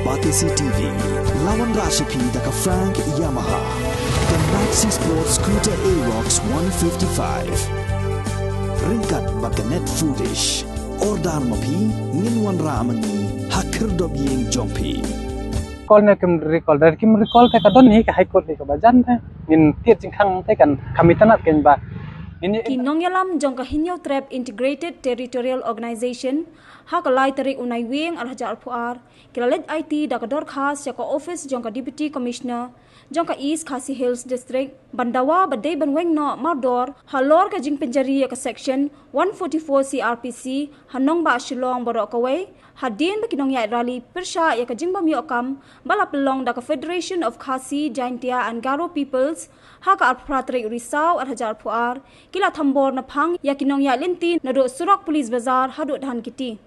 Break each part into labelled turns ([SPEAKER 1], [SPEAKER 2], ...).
[SPEAKER 1] Batisi TV, lawan Rashipi daka Frank Yamaha, dan Maxi Sports Scooter Aerox 155. Ringkat baganet foodish, ordar mapi, nginwan ramani, hakir dobyeng jompi.
[SPEAKER 2] Call na kim recall dari kim recall ka kadon ni ka high court ni ka bajan ta ngin tiet jingkhang te kan kami tanat ken ba
[SPEAKER 3] Kinong yalam jong kahinyo trap integrated territorial organization ha kalai tarik unai wing alhajar alpuar kilalet IT dakador khas ya ka office jong ka deputy commissioner jong ka East Khasi Hills district bandawa badai banweng no mardor halor ka jing penjari ya ka section 144 CRPC hanong ba shillong borok kawai hadin bakinong ya rally persha ya ka jing bamiokam balapelong da ka Federation of Khasi Jaintia and Garo Peoples ha ka alpratrik Risau alhajar alpuar kila thambor na phang ya kinong ya lintin na do surak police bazar hadu dhan kiti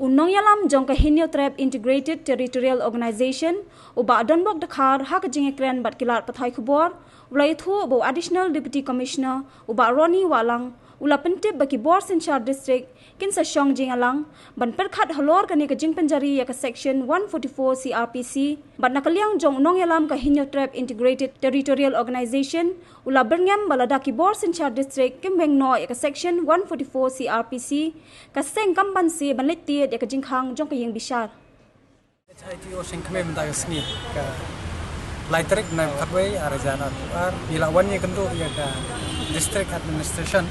[SPEAKER 3] unong yalam jong ka hinyo trap integrated territorial organization uba donbok dakhar ha ka jinge kren bat kilat pathai khubor ulai thu bo additional deputy commissioner uba Ronnie Walang ula pentip baki bor Sinchar district kin sa shong jingalang ban perkhat halor kani ka jing penjari ya ka section 144 CRPC ban nakaliang jong unong yalam ka hinyo trap integrated territorial organization ula berngam balada ki bor Sinchar district kimweng no ya ka section 144 CRPC ka seng kamban si ban letti ya ka jingkhang jong ka yeng bishar
[SPEAKER 4] ITO sing kame menta sni ka laitrik na khatway arajana ar bila wani kendo ya ka district administration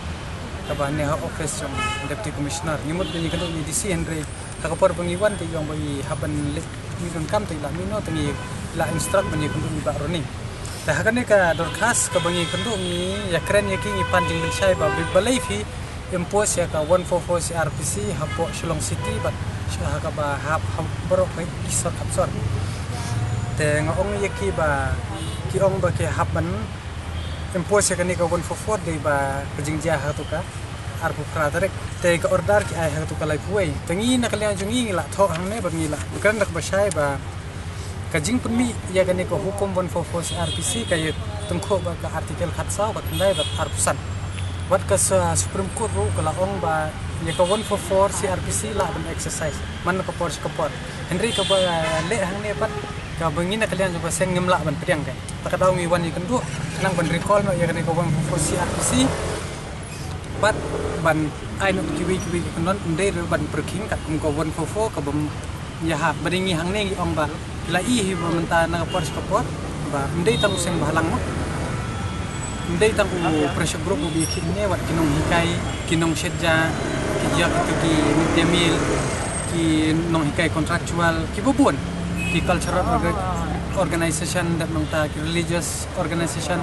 [SPEAKER 4] kabane ha office jong deputy commissioner nimut ni kendo ni DC Henry kakapor pengiwan ti yong bagi haban ni kan kam ti la mino tingi la instruct bani kendo ni ba roni ta hakane ka dorkas ka bangi kendo ni ya kren ya ki ni panding bilsai ba balai fi impose ya ka 144 CRPC hapo Shillong City bat sha ka ba hap borok kai isor kapsor te ngong ya ki ba ki ong ba ke haban impose ka ni ka 144 dei ba kajingja ha tu ka arpu pratarek te ka order ki ai ha tu ka lai puai tengi na kalian jungi la tho hang ne bang la kan dak basai ba kajing punmi ya ka ni ko hukum 144 RPC ka ye tungkho ba ka artikel khatsa ba tandai ba arpusan wat ka Supreme Court ru ka la ong ba ye ka 144 CRPC la ban exercise man ka por Henry ka ba le hang ne pat ka bangin na kalian juga seng ngemla ban priang kai takadaw ngi wan ikan du nang ban recall no ya kan ko 144 CRPC bat ban ai no kiwi kanon ndai ban perking kat ko 144 ka bam ya ha badingi hang ne ngi ong ba la i hi ba menta na por ba ndai tang seng bahalang mo ndai tang pressure group bi kinne wat kinong hikai kinong shedja ki ya ki midemil ki nong hikai contractual ki bubun ki cultural organization dat mangta ki religious organization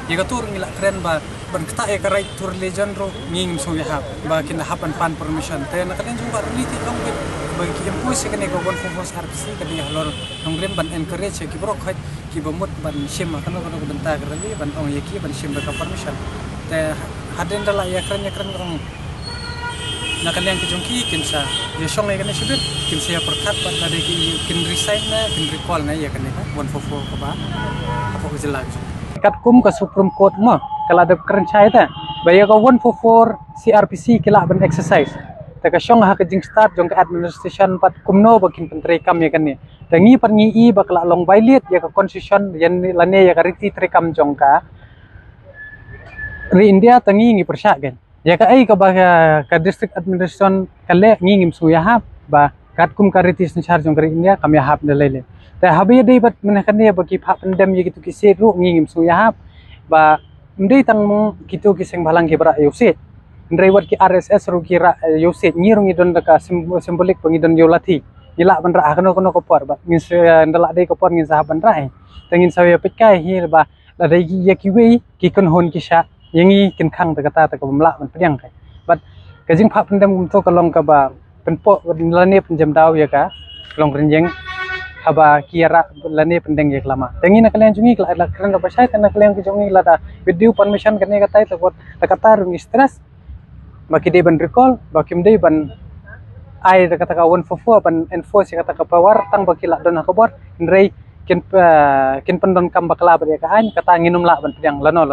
[SPEAKER 4] ye gatur ngila kren ba ban kta e ka right to religion ro nging so ya ba kin hapan pan permission te na kalen jumpa reliti long bit ba ki impose ka ne ko 144 RPC ka di halor nongrem ban encourage ki bro khat ki bomut ban shim ka no ko benta ka rali ban ong ye ki ban shim ka permission te haden dala ya kren rong na kalian kejongki kinsa ya song ay kanay subit kinsa ya perkat pat ada kin resign na kin recall na ya kanay 144 ka ba apa ko jelas
[SPEAKER 2] kat kum ka Supreme Court mo kala de kren chai ta baya ka 144 CRPC kila ban exercise ta ka shong ha ka jing start jong ka administration pat kumno bakin pentri kam ya kanay tangi par ngi i bakla long violate ya ka constitution yan lane ya ka riti tre kam jong ka ri India tangi ngi persya gan ya ka ai ka ba ka district administration kale ngingim suya ba kat kum karitis ni charge ngri India kami hap dalele ta habi dei bat menakan ya bagi phap pendam ye gitu ki ru ngingim suya ba ndei tang gitu ki seng balang ki bra yoset ndrei wat ki RSS ru ki ra yoset ngirung idon ka simbolik pangidon yolati gila ban ra kono ko por ba ngin ndala dei ko por ngin sa ban ra tengin sawe petkai hir ba la dei ye ki we ki kon hon ki sha yangi kin khang ta kata ta ko mla man priang kai but kajing phap pendam to ka long ka ba penpo lane penjam daw ya ka long renjeng haba kiara lane pendeng ya lama tengi na kalian jungi la kran ka basai ta na kalian ki jungi la da video permission kane ka tai ta ko ta kata rung stress maki de ban recall bakim de ban ai ta kata ka 144 ban enforce kata ka power tang bakila don ka bor ndrei kin pendon kam bakla ba ka an kata nginum la ban priang lano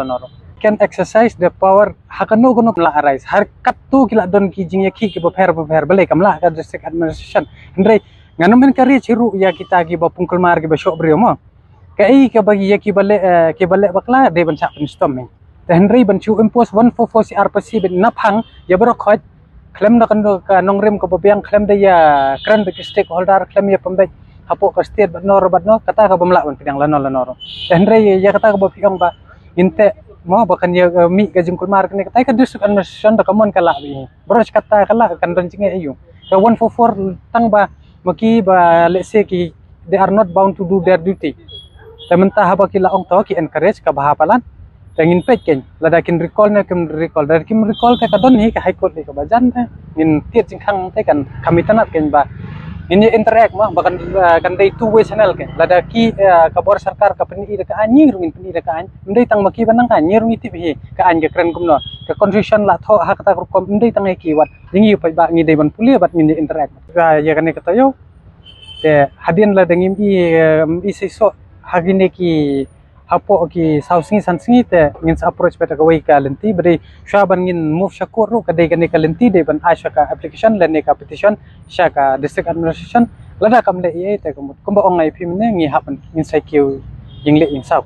[SPEAKER 2] can exercise the power hakano kono la arise har kat tu kila don ki jing ki ki per bale kamla ka district administration ndrei ngano men kari ciru ya kita gi ba pungkul mar gi ba syok brio mo kai ke bagi ya ki balik bakla de ban sak penstom me te henry ban chu impose 144 CRPC ben naphang ya bro khoj klem na kan ka nongrem ko babiang klem de ya kran be stakeholder klem ya pembek hapo ka state bat no kata ka bamla ban pidang lano te henry ya kata ka babiang ba inte mo bakan ya mi ka jungkul mar kene kata ka district administration da kamon kala bi bro kata kala kan rancinge ayu ka 144 tang ba maki ba let's say ki they are not bound to do their duty tementah haba ki laong to ki encourage ka bahapalan tengin peken ladakin recall dari kim recall ka kadon ni ka high court ni ka bajan ngin tiet jingkhang te kan kami tanat ken ba ini interact mah bahkan kan day two way channel ken ladaki ka bor sarkar ka peni ida ka anyi rungin peni ida ka an ndai tang maki banang ka anyi rungi tibi ka an ga kren gumno ka constitution la tho hak ta ko ndai tang ki wat dingi pa ba ngi dei ban puli bat ngi interact ya kan ka tayo te hadin la dengim i so hagine ki hapo ki sausingi sansingi te ngin approach peta ka ka lenti bari shaban ngin move shakur ru kadai kan ka lenti de ban asha ka application le ne ka petition sha ka district administration lada kam le te kumba ongai phimne ngi hapan ngin sai kiu yingle in sau